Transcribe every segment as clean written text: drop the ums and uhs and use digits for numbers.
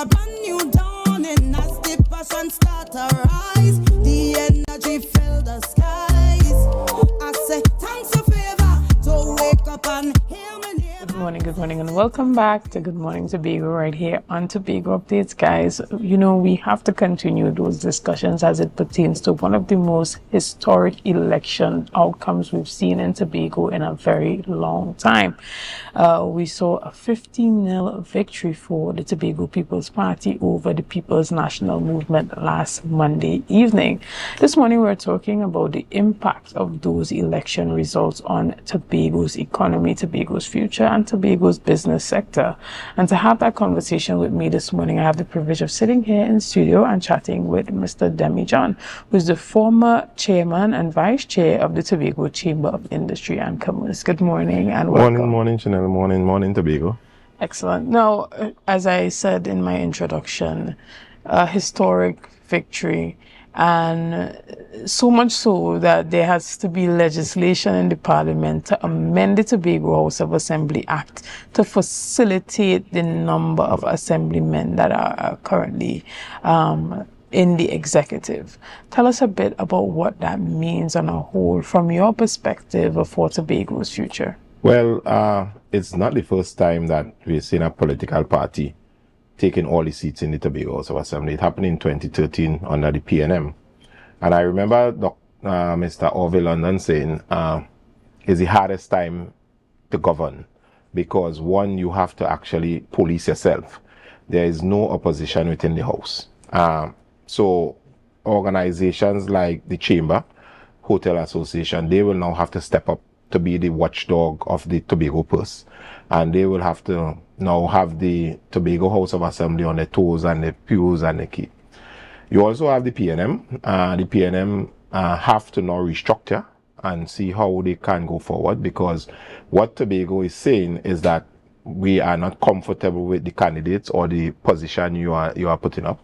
a brand new dawning as the passion start to rise. The energy fill the skies. I say thanks for favor to wake up and hear me. Good morning, and welcome back to Good Morning Tobago right here on Tobago Updates, guys. You know, we have to continue those discussions as it pertains to one of the most historic election outcomes we've seen in Tobago in a very long time. We saw a 15-0 victory for the Tobago People's Party over the People's National Movement last Monday evening. This morning we're talking about the impact of those election results on Tobago's economy, Tobago's future, and Tobago's business sector. And to have that conversation with me this morning, I have the privilege of sitting here in studio and chatting with Mr. Demi John, who is the former chairman and vice chair of the Tobago Chamber of Industry and Commerce. Good morning and welcome. Morning, Shenell. Morning, Tobago. Excellent. Now, as I said in my introduction, a historic victory, and so much so that there has to be legislation in the Parliament to amend the Tobago House of Assembly Act to facilitate the number of assemblymen that are currently in the executive. Tell us a bit about what that means on a whole from your perspective for Tobago's future. Well, it's not the first time that we've seen a political party taking all the seats in the Tobago House of Assembly. It happened in 2013 under the PNM. And I remember Mr. Orville London saying, it's the hardest time to govern because, one, you have to actually police yourself. There is no opposition within the House. So organizations like the Chamber, Hotel Association, they will now have to step up to be the watchdog of the Tobago purse. And they will have to now have the Tobago House of Assembly on their toes and the pews and the key. You also have the PNM. The PNM have to now restructure and see how they can go forward, because what Tobago is saying is that we are not comfortable with the candidates or the position you are putting up.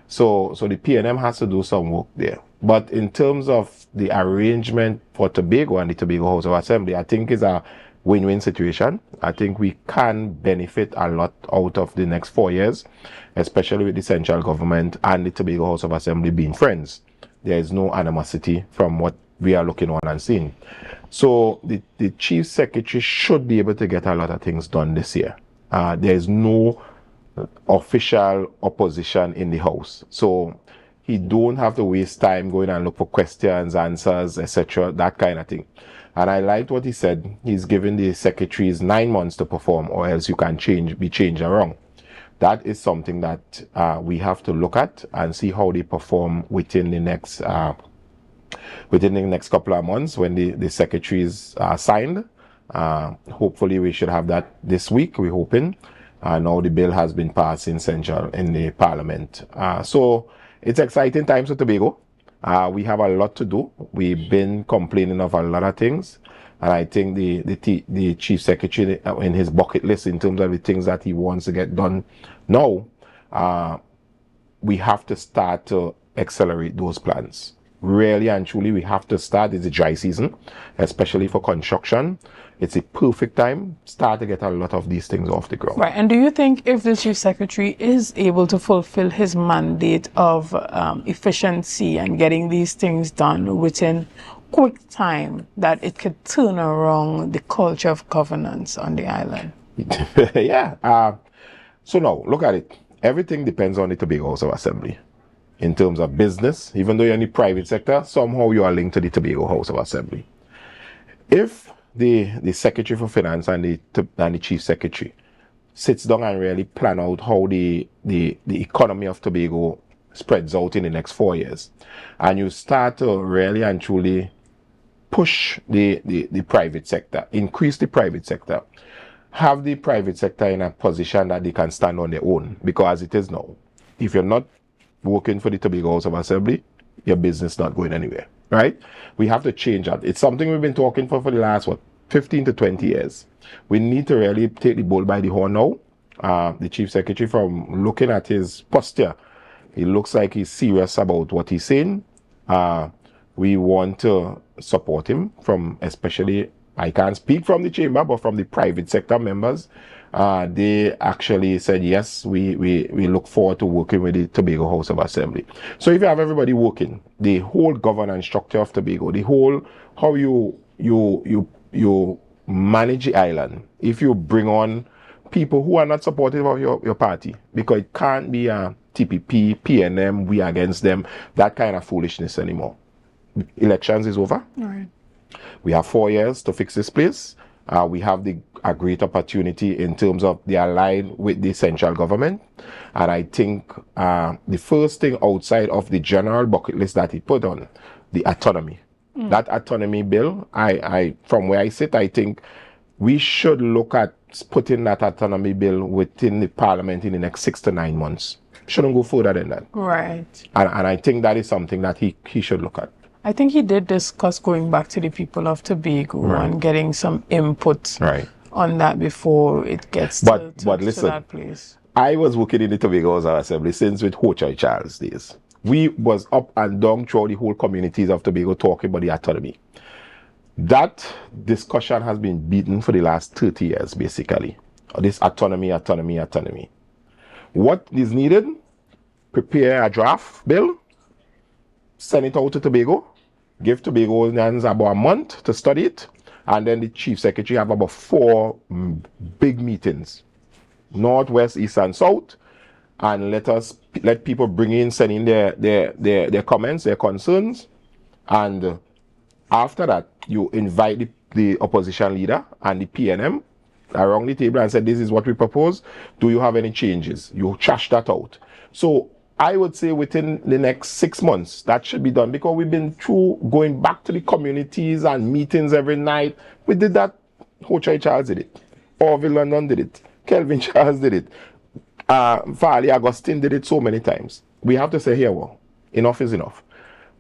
So the PNM has to do some work there. But in terms of the arrangement for Tobago and the Tobago House of Assembly, I think it's a win-win situation. I think we can benefit a lot out of the next 4 years, especially with the central government and the Tobago House of Assembly being friends. There is no animosity from what we are looking on and seeing. So the Chief Secretary should be able to get a lot of things done this year. There is no official opposition in the House. So he don't have to waste time going and look for questions, answers, etc., that kind of thing. And I liked what he said. He's given the secretaries 9 months to perform, or else you can be changed around. That is something that we have to look at and see how they perform within the next couple of months when the secretaries are signed. Hopefully we should have that this week, we're hoping. Now the bill has been passed in the Parliament. So it's exciting times for Tobago. We have a lot to do. We've been complaining of a lot of things, and I think the Chief Secretary in his bucket list in terms of the things that he wants to get done now, we have to start to accelerate those plans. Really and truly, we have to start. It's a dry season, especially for construction. It's a perfect time start to get a lot of these things off the ground. Right. And do you think if the Chief Secretary is able to fulfill his mandate of efficiency and getting these things done within quick time, that it could turn around the culture of governance on the island? Yeah. So now, look at it. Everything depends on the Tobago House of Assembly. In terms of business, even though you're in the private sector, somehow you are linked to the Tobago House of Assembly. If the Secretary for Finance and the Chief Secretary sits down and really plan out how the economy of Tobago spreads out in the next 4 years, and you start to really and truly push the private sector, increase the private sector, have the private sector in a position that they can stand on their own, because as it is now, if you're not working for the Tobago House of Assembly, your business not going anywhere, right? We have to change that. It's something we've been talking for the last, 15 to 20 years. We need to really take the bull by the horn now. The Chief Secretary, from looking at his posture, he looks like he's serious about what he's saying. We want to support him from, especially, I can't speak from the chamber, but from the private sector members. they actually said, yes, we look forward to working with the Tobago House of Assembly. So if you have everybody working, the whole governance structure of Tobago, the whole, how you manage the island, if you bring on people who are not supportive of your party, because it can't be a TPP, PNM, we against them, that kind of foolishness anymore. Elections is over. All right. We have 4 years to fix this place. We have a great opportunity in terms of the align with the central government. And I think the first thing outside of the general bucket list that he put on, the autonomy. That autonomy bill, I from where I sit, I think we should look at putting that autonomy bill within the parliament in the next 6 to 9 months. Shouldn't go further than that. Right. And I think that is something that he should look at. I think he did discuss going back to the people of Tobago and getting some input on that before it gets to listen, that place. I was working in the Tobago House of Assembly since with T.H.A's days. We was up and down throughout the whole communities of Tobago talking about the autonomy. That discussion has been beaten for the last 30 years, basically. This autonomy. What is needed? Prepare a draft bill, send it out to Tobago, give Tobagoans about a month to study it, and then the Chief Secretary have about 4 big meetings, North, West, East, and South, and let people send in their comments, their concerns, and after that, you invite the opposition leader and the PNM around the table and say, this is what we propose. Do you have any changes? You trash that out. So I would say within the next 6 months, that should be done, because we've been through going back to the communities and meetings every night. We did that. Ho-Chai Charles did it. Orville London did it. Kelvin Charles did it. Farley Augustine did it so many times. We have to say, here, well, enough is enough.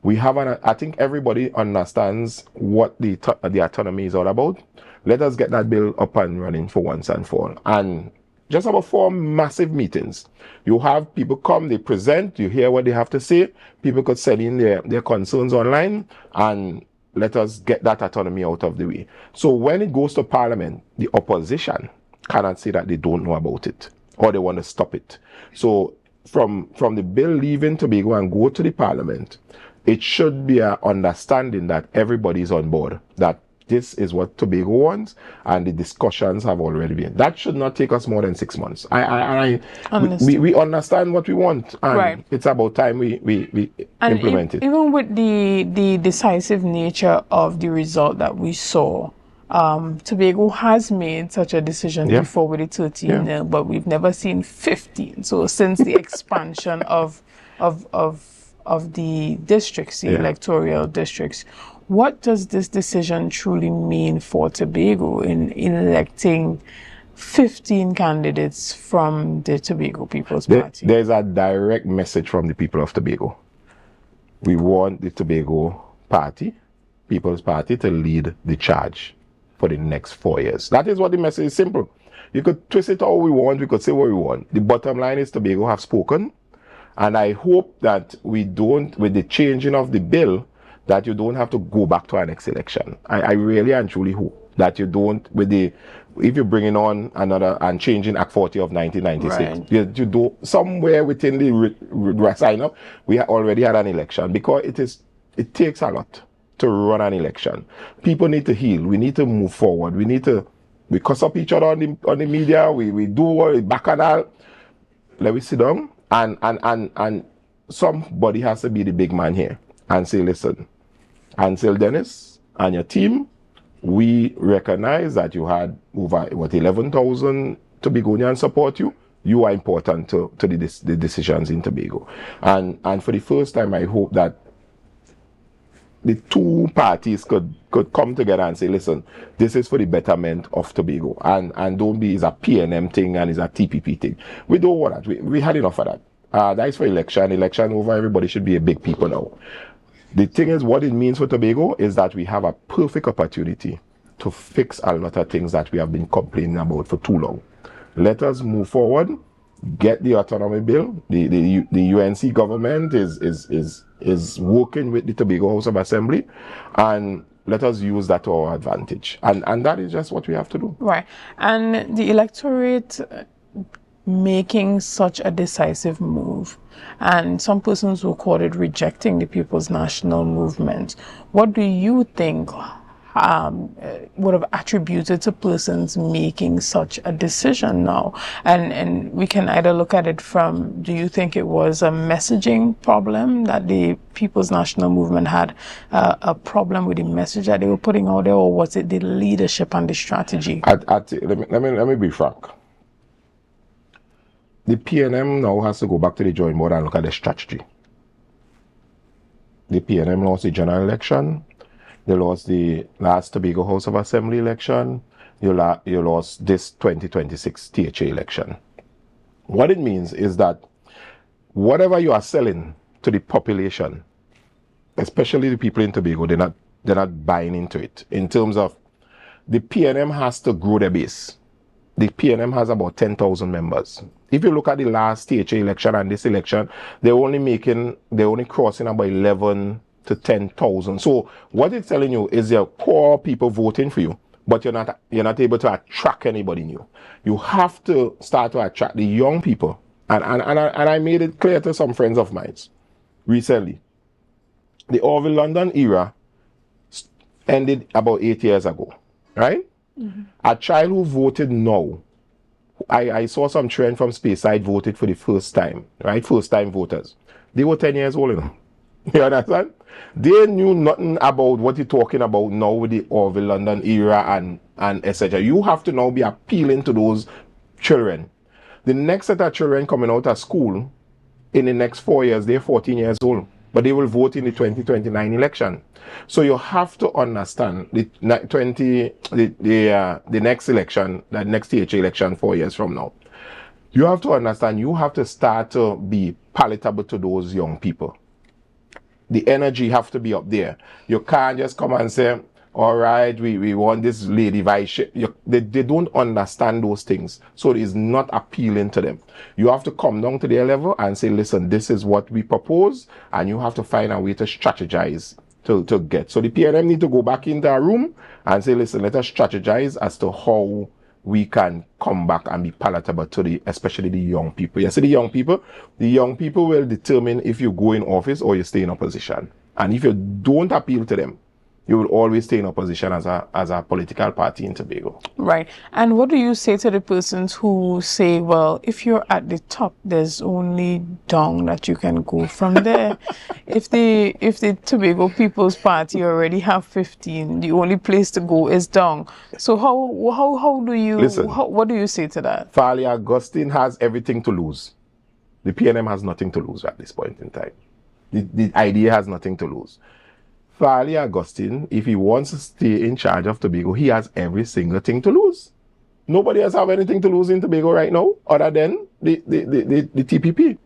We have I think everybody understands what the autonomy is all about. Let us get that bill up and running for once and for all. And just about 4 massive meetings. You have people come, they present, you hear what they have to say. People could send in their concerns online, and let us get that autonomy out of the way. So when it goes to Parliament, the opposition cannot say that they don't know about it or they want to stop it. So from the bill leaving Tobago and go to the Parliament, it should be an understanding that everybody is on board, that this is what Tobago wants, and the discussions have already been. That should not take us more than 6 months. We understand what we want, and it's about time we implement it. Even with the decisive nature of the result that we saw, Tobago has made such a decision before with the 13, but we've never seen 15. So since the expansion of the districts, the electoral districts, what does this decision truly mean for Tobago in electing 15 candidates from the Tobago People's Party? There's a direct message from the people of Tobago. We want the Tobago Party, People's Party, to lead the charge for the next 4 years. That is what the message is. Simple. You could twist it how we want, we could say what we want. The bottom line is Tobago have spoken, and I hope that we don't, with the changing of the bill, that you don't have to go back to our next election. I really and truly hope that you don't, if you're bringing on another and changing Act 40 of 1996, you do somewhere within the sign up, we already had an election, because it takes a lot to run an election. People need to heal. We need to move forward. We cuss up each other on the media. We do bacchanal. Let me sit down and somebody has to be the big man here and say, listen, Ansel Dennis and your team, we recognize that you had over 11,000 Tobagonians support you. You are important to the decisions in Tobago. And for the first time, I hope that the two parties could come together and say, listen, this is for the betterment of Tobago. And don't be, it's a PNM thing and it's a TPP thing. We don't want that. We had enough of that. That is for election. Election over, everybody should be a big people now. The thing is, what it means for Tobago is that we have a perfect opportunity to fix a lot of things that we have been complaining about for too long. Let us move forward, get the autonomy bill. The UNC government is working with the Tobago House of Assembly, and let us use that to our advantage. And that is just what we have to do. Right. And the electorate making such a decisive move, and some persons will call it rejecting the People's National Movement. What do you think would have attributed to persons making such a decision now? And we can either look at it from, do you think it was a messaging problem that the People's National Movement had a problem with the message that they were putting out there, or was it the leadership and the strategy? Let me be frank. The PNM now has to go back to the drawing board and look at the strategy. The PNM lost the general election. They lost the last Tobago House of Assembly election. You lost this 2026 T.H.A. election. What it means is that whatever you are selling to the population, especially the people in Tobago, they're not buying into it. In terms of the PNM has to grow their base. The PNM has about 10,000 members. If you look at the last T.H.A. election and this election, they're only crossing about 11 to 10,000. So what it's telling you is your core people voting for you, but you're not able to attract anybody new. You have to start to attract the young people. And I made it clear to some friends of mine recently. The Orville London era ended about 8 years ago, right? Mm-hmm. A child who voted now, I saw some trend from Speyside voted for the first time, right? First time voters. They were 10 years old, you know. You understand? They knew nothing about what you're talking about now with the Orville London era and etc. You have to now be appealing to those children. The next set of children coming out of school in the next 4 years, they're 14 years old, but they will vote in the 2029 election. So you have to understand the next election, the next T.H.A. election 4 years from now. You have to understand, you have to start to be palatable to those young people. The energy have to be up there. You can't just come and say, all right, we want this lady vice. They don't understand those things. So it is not appealing to them. You have to come down to their level and say, listen, this is what we propose. And you have to find a way to strategize to get. So the PNM need to go back into a room and say, listen, let us strategize as to how we can come back and be palatable to especially the young people. You see, the young people will determine if you go in office or you stay in opposition. And if you don't appeal to them, you will always stay in opposition as a political party in Tobago. Right. And what do you say to the persons who say, well, if you're at the top, there's only down that you can go from there? If the Tobago People's Party already have 15, the only place to go is down. So how do you, listen, what do you say to that? Farley Augustine has everything to lose. The PNM has nothing to lose at this point in time. The idea has nothing to lose. Farley Augustine, if he wants to stay in charge of Tobago, he has every single thing to lose. Nobody else have anything to lose in Tobago right now other than the TPP.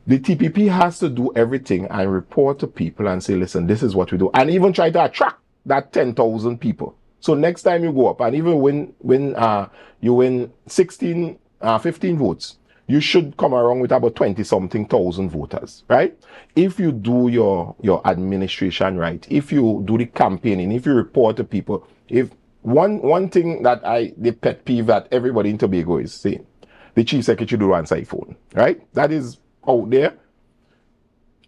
The TPP has to do everything and report to people and say, listen, this is what we do. And even try to attract that 10,000 people. So next time you go up and even when you win 15 votes, you should come around with about 20-something thousand voters, right? If you do your administration right, if you do the campaigning, if you report to people, if one thing that the pet peeve that everybody in Tobago is saying, the chief secretary do answer his phone, right? That is out there.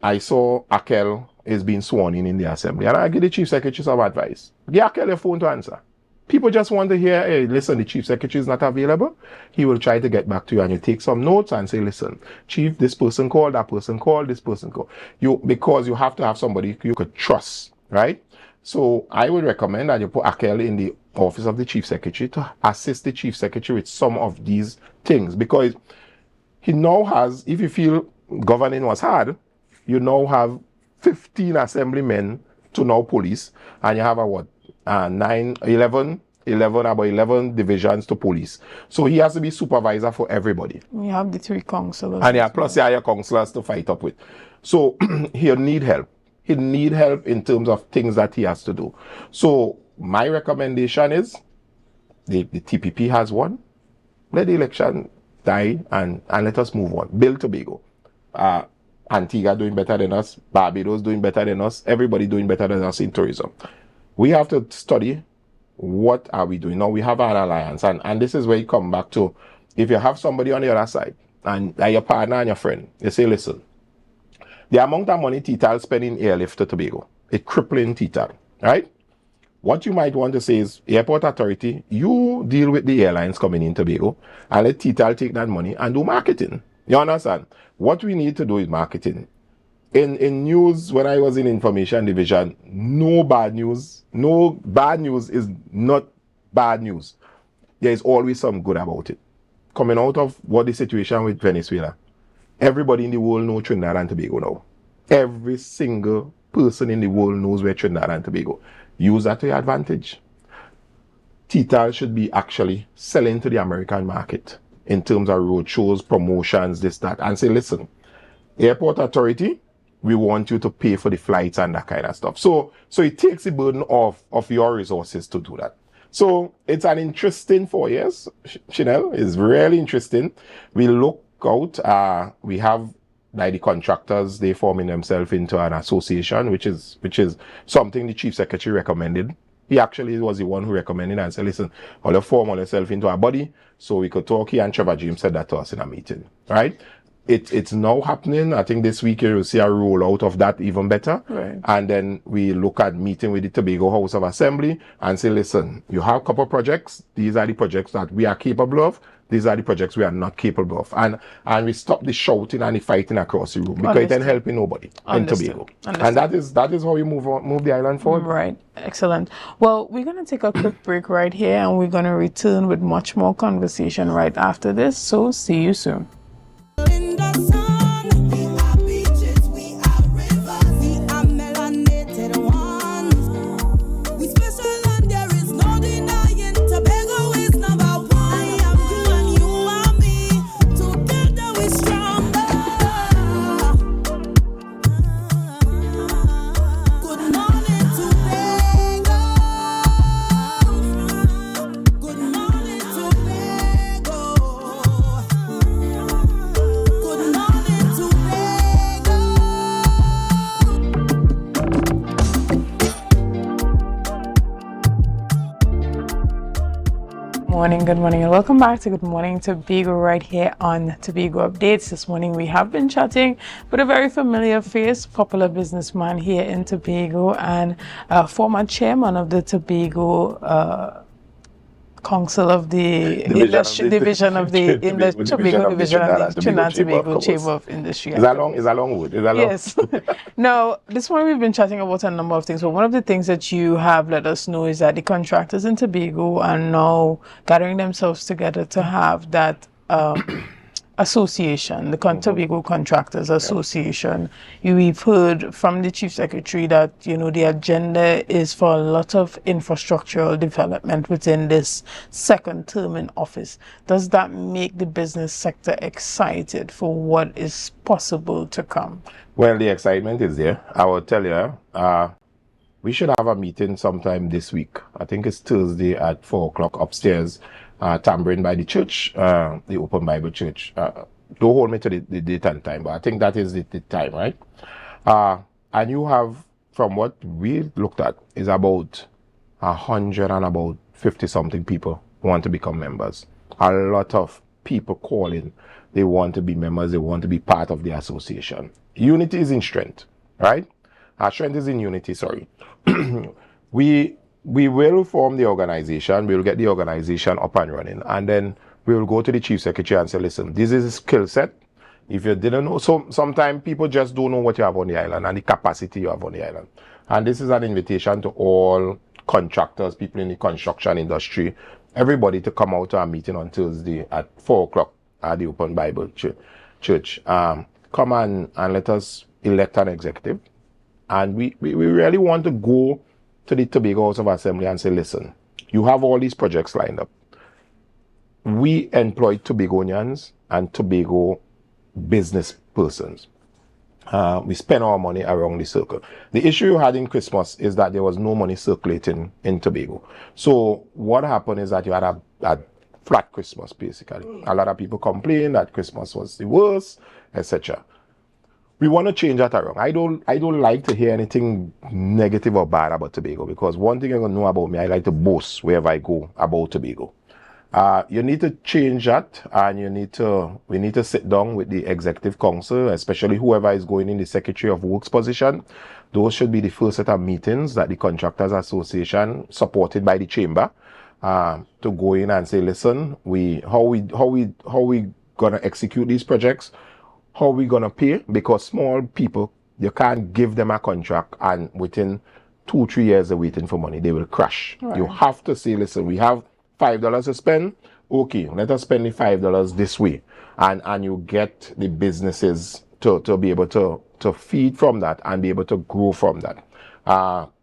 I saw Akel is being sworn in the assembly, and I give the chief secretary some advice. Give Akel a phone to answer. People just want to hear, hey, listen, the chief secretary is not available. He will try to get back to you and you take some notes and say, listen, chief, this person called, that person called, this person called. Because you have to have somebody you could trust, right? So I would recommend that you put Akel in the office of the chief secretary to assist the chief secretary with some of these things. Because he now has, if you feel governing was hard, you now have 15 assemblymen to now police, and you have about 11 divisions to police. So he has to be supervisor for everybody. You have the 3 councillors. And plus you have your councillors to fight up with. So he'll need help. He'll need help in terms of things that he has to do. So my recommendation is the TPP has won. Let the election die and let us move on. Build Tobago. Antigua doing better than us. Barbados doing better than us. Everybody doing better than us in tourism. We have to study what are we doing. Now we have an alliance, and this is where you come back to, if you have somebody on the other side, and your partner and your friend, you say, listen, the amount of money T.H.A is spending airlift to Tobago, it's crippling T.H.A, right? What you might want to say is, Airport Authority, you deal with the airlines coming in Tobago and let T.H.A take that money and do marketing. You understand? What we need to do is marketing. In news, when I was in information division, no bad news is not bad news. There is always some good about it. Coming out of what the situation with Venezuela, everybody in the world knows Trinidad and Tobago now. Every single person in the world knows where Trinidad and Tobago. Use that to your advantage. T.H.A should be actually selling to the American market in terms of road shows, promotions, this, that, and say, listen, Airport Authority, we want you to pay for the flights and that kind of stuff. So it takes the burden off of your resources to do that. So it's an interesting 4 years, Shenell. It's really interesting. We look out, we have, like, the contractors, they forming themselves into an association, which is something the Chief Secretary recommended. He actually was the one who recommended and said, listen, I'll form ourselves into a body so we could talk. He and Trevor James said that to us in a meeting, right? It's now happening. I think this week you will see a rollout of that even better. Right. And then we look at meeting with the Tobago House of Assembly and say, listen, you have a couple of projects. These are the projects that we are capable of. These are the projects we are not capable of. And we stop the shouting and the fighting across the room, because it ain't helping nobody in Tobago. And that is how we move the island forward. Right. Excellent. Well, we're going to take a quick break right here, and we're going to return with much more conversation right after this. So see you soon. In the sun, we are beaches, we are rivers, we are melanated ones. We special and there is no denying Tobago is number one. I am you and you are me, together we stronger. Good morning Tobago. Good morning Tobago. Good morning Tobago. Good morning, and welcome back to Good Morning Tobago right here on Tobago Updates. This morning we have been chatting with a very familiar face, popular businessman here in Tobago, and former chairman of the Tobago Council of the Division of the Tobago Division of the Trinidad and Tobago Chamber of Industry. It's a long word. Yes. Now, this morning we've been chatting about a number of things, but one of the things that you have let us know is that the contractors in Tobago are now gathering themselves together to have that association, the Tobago Contractors Association. We've heard from the Chief Secretary that, you know, the agenda is for a lot of infrastructural development within this second term in office. Does that make the business sector excited for what is possible to come? Well, the excitement is there. I will tell you, we should have a meeting sometime this week. I think it's Thursday at 4 o'clock upstairs, Tambourine by the church, the Open Bible Church. Don't hold me to the date and time, but I think that is the time, right? And you have, from what we looked at, is about 150 something people want to become members. A lot of people calling. They want to be members. They want to be part of the association. Unity is in strength, right? Our strength is in unity, sorry. We will form the organization. We'll get the organization up and running. And then we'll go to the Chief Secretary and say, listen, this is a skill set. If you didn't know, so sometimes people just don't know what you have on the island and the capacity you have on the island. And this is an invitation to all contractors, people in the construction industry, everybody to come out to our meeting on Thursday at 4 o'clock at the Open Bible Church. Come and let us elect an executive. And we really want to go to the Tobago House of Assembly and say, listen, you have all these projects lined up. We employ Tobagonians and Tobago business persons. We spend our money around the circle. The issue you had in Christmas is that there was no money circulating in Tobago. So what happened is that you had a flat Christmas, basically. A lot of people complained that Christmas was the worst, etc. we want to change that around. I don't like to hear anything negative or bad about Tobago, because one thing you're gonna know about me, I like to boast wherever I go about Tobago. You need to change that, and we need to sit down with the executive council, especially whoever is going in the Secretary of Works position. Those should be the first set of meetings that the Contractors Association, supported by the chamber, to go in and say, listen, how we gonna execute these projects, how we gonna pay, because small people, you can't give them a contract and within 2-3 years they're waiting for money. They will crash. Right. You have to say, listen, we have $5 to spend. Okay, let us spend the $5 this way, and you get the businesses to be able to feed from that and be able to grow from that.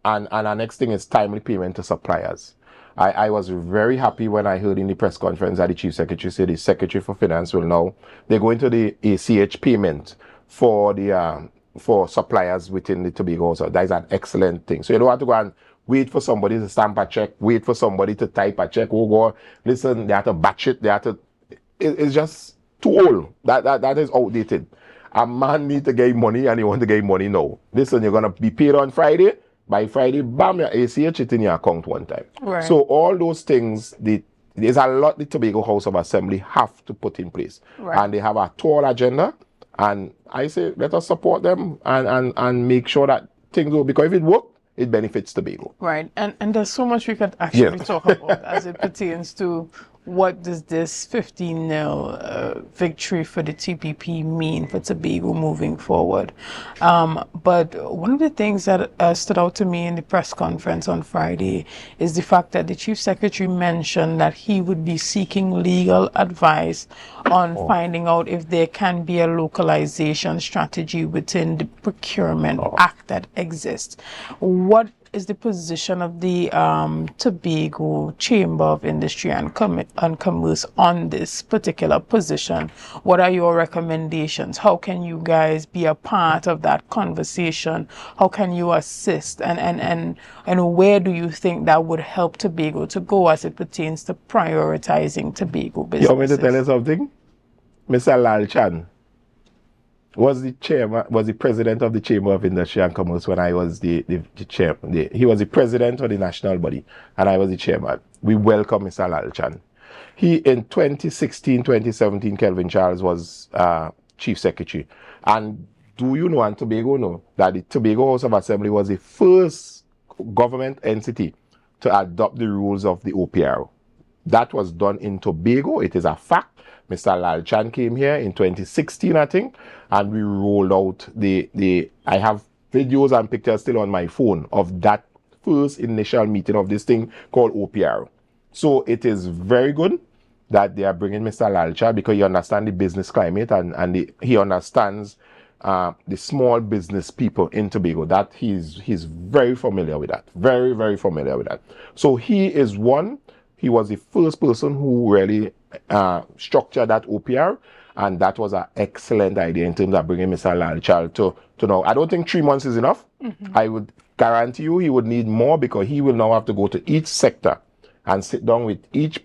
And our next thing is timely payment to suppliers. I was very happy when I heard in the press conference that the Chief Secretary said the Secretary for Finance will now, they're going to the ACH payment for the for suppliers within the Tobago. So that is an excellent thing. So you don't have to go and wait for somebody to stamp a check, wait for somebody to type a check. Oh God, listen, they have to batch it, it's just too old. That is outdated. A man need to get money and you want to get money now. Listen, you're gonna be paid on Friday. By Friday, bam, your ACH it in your account one time. Right. So all those things, there's a lot the Tobago House of Assembly have to put in place. Right. And they have a tall agenda. And I say, let us support them and make sure that things will, because if it works, it benefits Tobago. Right. And there's so much we could actually talk about as it pertains to what does this 15-0 victory for the TPP mean for Tobago moving forward. But one of the things that stood out to me in the press conference on Friday is the fact that the Chief Secretary mentioned that he would be seeking legal advice on finding out if there can be a localization strategy within the Procurement Act that exists. What is the position of the Tobago Chamber of Industry and Commerce on this particular position? What are your recommendations? How can you guys be a part of that conversation? How can you assist? And where do you think that would help Tobago to go as it pertains to prioritizing Tobago businesses? You want me to tell you something? Mr. Lalchan was the president of the Chamber of Industry and Commerce when I was the chairman. He was the president of the national body and I was the chairman. We welcome Mr. Lalchan. He, in 2016, 2017, Kelvin Charles was Chief Secretary. And do you know, and Tobago know, that the Tobago House of Assembly was the first government entity to adopt the rules of the OPR. That was done in Tobago. It is a fact. Mr. Lalchan came here in 2016, I think, and we rolled out I have videos and pictures still on my phone of that first initial meeting of this thing called OPR. So it is very good that they are bringing Mr. Lalchan, because he understands the business climate and he understands the small business people in Tobago. That he's very familiar with that. Very, very familiar with that. So he is one. He was the first person who really structured that OPR, and that was an excellent idea in terms of bringing Mr. Lalchan to know. I don't think 3 months is enough. Mm-hmm. I would guarantee you he would need more, because he will now have to go to each sector and sit down with each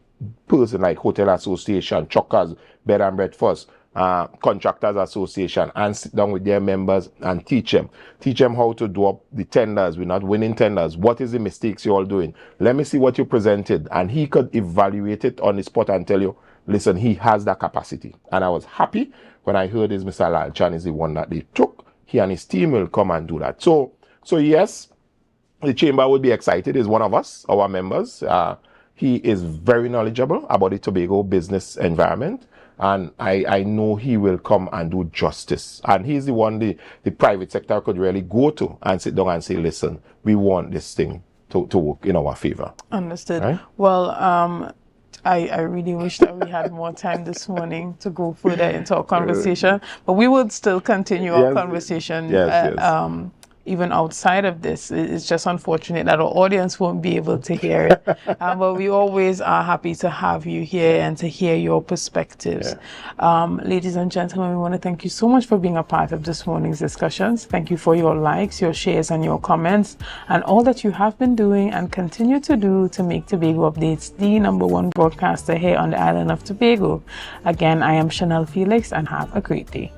person, like Hotel Association, Truckers, Bed and Breakfast, Contractors Association, and sit down with their members and teach them how to do up the tenders. We're not winning tenders. What is the mistakes you're all doing? Let me see what you presented. And he could evaluate it on the spot and tell you, listen, he has that capacity. And I was happy when I heard this Mr. Lalchan is the one that they took. He and his team will come and do that. So yes, the chamber would be excited. He's one of us, our members. He is very knowledgeable about the Tobago business environment. And I know he will come and do justice. And he's the one the private sector could really go to and sit down and say, listen, we want this thing to work in our favor. Understood. Right? Well, I really wish that we had more time this morning to go further into our conversation, but we would still continue our conversation. Yes. Even outside of this. It's just unfortunate that our audience won't be able to hear it. But we always are happy to have you here and to hear your perspectives. Yeah. Ladies and gentlemen, we want to thank you so much for being a part of this morning's discussions. Thank you for your likes, your shares, and your comments, and all that you have been doing and continue to do to make Tobago Updates the #1 broadcaster here on the island of Tobago. Again, I am Shenell Felix, and have a great day.